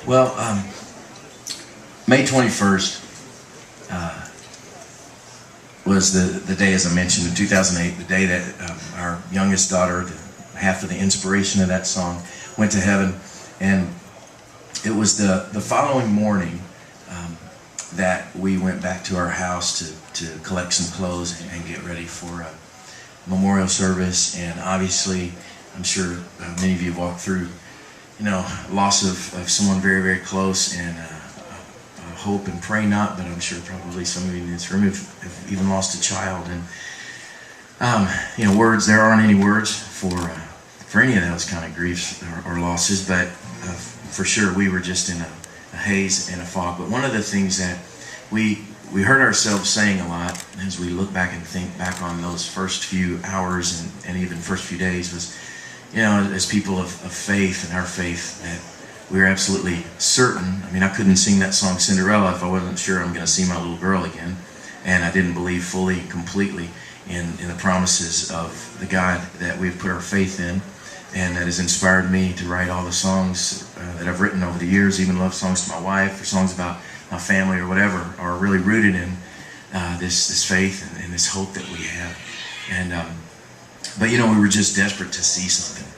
Well, May 21st was the day, as I mentioned, in 2008, the day that our youngest daughter, half of the inspiration of that song, went to heaven. And it was the following morning that we went back to our house to collect some clothes and get ready for a memorial service. And obviously, I'm sure many of you have walked through, you know, loss of someone very, very close, and hope and pray not, but I'm sure probably some of you in this room have even lost a child. And you know, words, there aren't any words for any of those kind of griefs or losses, but for sure we were just in a haze and a fog. But one of the things that we heard ourselves saying a lot as we look back and think back on those first few hours and even first few days was, you know, as people of faith and our faith, that we were absolutely certain. I mean, I couldn't sing that song Cinderella if I wasn't sure I'm going to see my little girl again. And I didn't believe fully and completely in the promises of the God that we've put our faith in, and that has inspired me to write all the songs that I've written over the years, even love songs to my wife or songs about my family or whatever, are really rooted in this faith and this hope that we have. And but you know, we were just desperate to see something.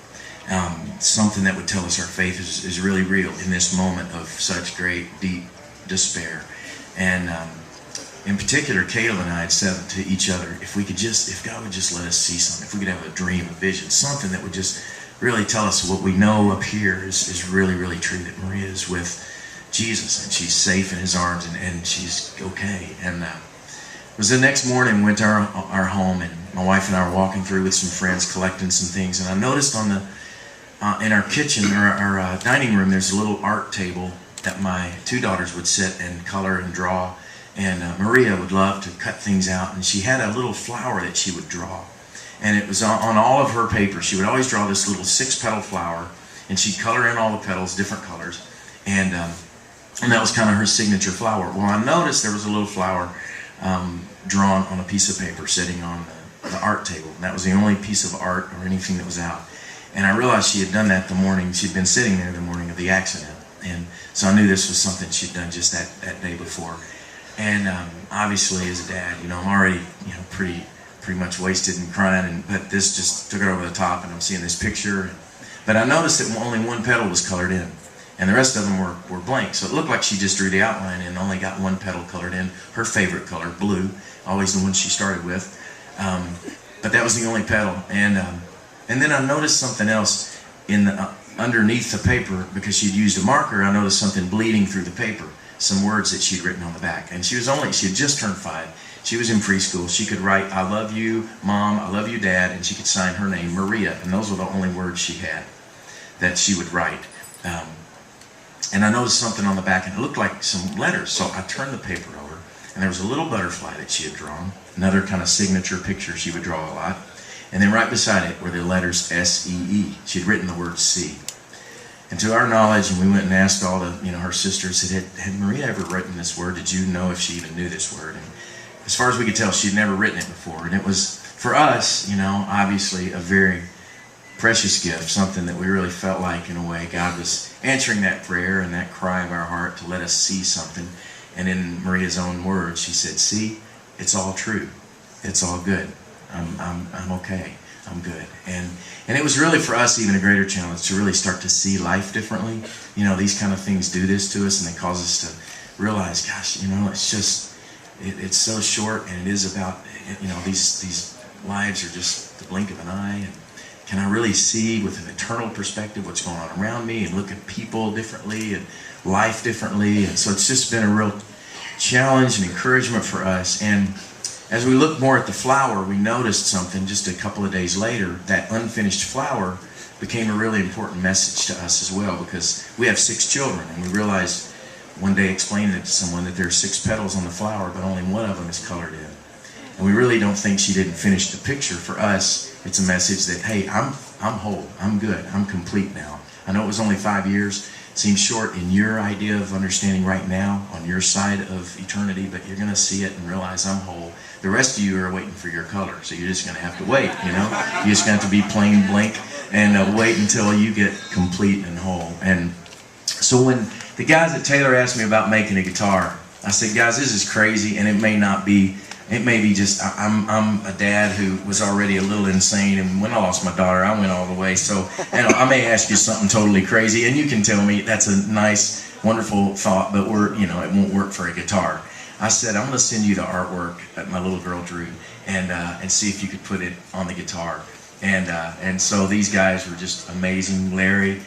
Something that would tell us our faith is really real in this moment of such great, deep despair. And in particular, Kayla and I had said to each other, if God would just let us see something, if we could have a dream, a vision, something that would just really tell us what we know up here is really, really true, that Maria is with Jesus and she's safe in his arms and she's okay. And it was the next morning, we went to our home, and my wife and I were walking through with some friends collecting some things, and I noticed on the in our kitchen, or our dining room, there's a little art table that my two daughters would sit and color and draw. And Maria would love to cut things out, and she had a little flower that she would draw. And it was on all of her paper. She would always draw this little 6-petal flower, and she'd color in all the petals, different colors. And that was kind of her signature flower. Well, I noticed there was a little flower drawn on a piece of paper sitting on the art table. And that was the only piece of art or anything that was out. And I realized she had done that the morning, she'd been sitting there the morning of the accident. And so I knew this was something she'd done just that day before. And obviously, as a dad, you know, I'm already, you know, pretty much wasted and crying, but this just took it over the top, and I'm seeing this picture. But I noticed that only one petal was colored in, and the rest of them were blank. So it looked like she just drew the outline and only got one petal colored in, her favorite color, blue, always the one she started with. But that was the only petal. And then I noticed something else in underneath the paper, because she'd used a marker. I noticed something bleeding through the paper, some words that she'd written on the back. And she had just turned 5. She was in preschool. She could write, "I love you, Mom, I love you, Dad," and she could sign her name, Maria. And those were the only words she had that she would write. And I noticed something on the back, and it looked like some letters. So I turned the paper over, and there was a little butterfly that she had drawn, another kind of signature picture she would draw a lot. And then right beside it were the letters S-E-E. She had written the word C. And to our knowledge, and we went and asked all the, you know, her sisters, said, had Maria ever written this word? Did you know if she even knew this word? And as far as we could tell, she'd never written it before. And it was, for us, you know, obviously a very precious gift, something that we really felt like, in a way, God was answering that prayer and that cry of our heart to let us see something. And in Maria's own words, she said, "See, it's all true. It's all good. I'm okay. I'm good." And it was really for us even a greater challenge to really start to see life differently. You know, these kind of things do this to us, and they cause us to realize, gosh, you know, it's just, it's so short, and it is about, you know, these lives are just the blink of an eye. And can I really see with an eternal perspective what's going on around me, and look at people differently and life differently? And so it's just been a real challenge and encouragement for us. And as we looked more at the flower, we noticed something just a couple of days later. That unfinished flower became a really important message to us as well, because we have 6 children, and we realized one day, explaining it to someone, that there are 6 petals on the flower, but only one of them is colored in. And we really don't think she didn't finish the picture. For us, it's a message that, hey, I'm whole, I'm good, I'm complete now. I know it was only 5 years. Seems short in your idea of understanding right now on your side of eternity, but you're going to see it and realize I'm whole. The rest of you are waiting for your color, so you're just going to have to wait, you know? You're just going to have to be plain blank and wait until you get complete and whole. And so when the guys at Taylor asked me about making a guitar, I said, guys, this is crazy, and it may be just, I'm a dad who was already a little insane, and when I lost my daughter, I went all the way. So, and I may ask you something totally crazy, and you can tell me that's a nice, wonderful thought, but it won't work for a guitar. I said, I'm going to send you the artwork that my little girl drew, and see if you could put it on the guitar. And so these guys were just amazing. Larry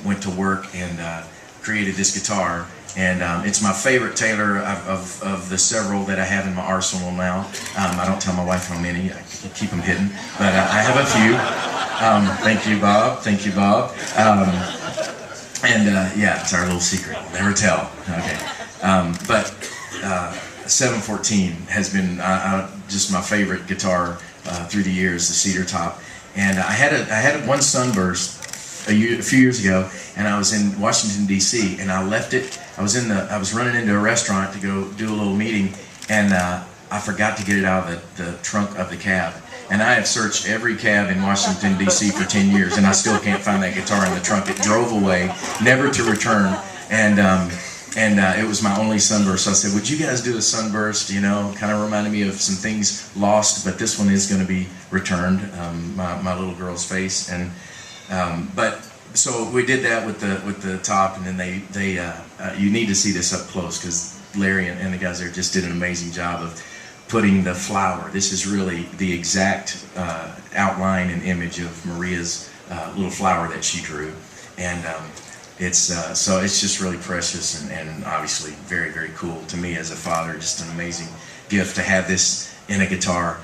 went to work and created this guitar. And it's my favorite Taylor of the several that I have in my arsenal now. I don't tell my wife how many, I keep them hidden, but I have a few. Thank you, Bob. Thank you, Bob. Yeah, it's our little secret. We'll never tell. Okay. But 714 has been just my favorite guitar through the years, the cedar top. And I had one sunburst a few years ago, and I was in Washington D.C. and I left it. I was running into a restaurant to go do a little meeting, and I forgot to get it out of the trunk of the cab. And I have searched every cab in Washington D.C. for 10 years, and I still can't find that guitar in the trunk. It drove away, never to return, and it was my only sunburst. So I said, would you guys do a sunburst? Kind of reminded me of some things lost, but this one is going to be returned. My little girl's face, and so we did that with the top, and then you need to see this up close, because Larry and the guys there just did an amazing job of putting the flower. This is really the exact outline and image of Maria's little flower that she drew, and so it's just really precious and obviously very, very cool to me as a father. Just an amazing gift to have this in a guitar,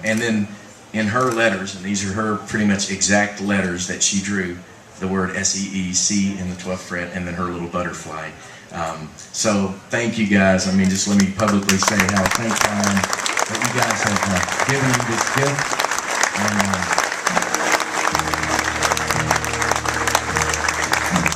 and then in her letters, and these are her pretty much exact letters that she drew, the word S-E-E-C in the 12th fret, and then her little butterfly. So thank you guys. I mean, just let me publicly say how thankful I am that you guys have given me this gift. And,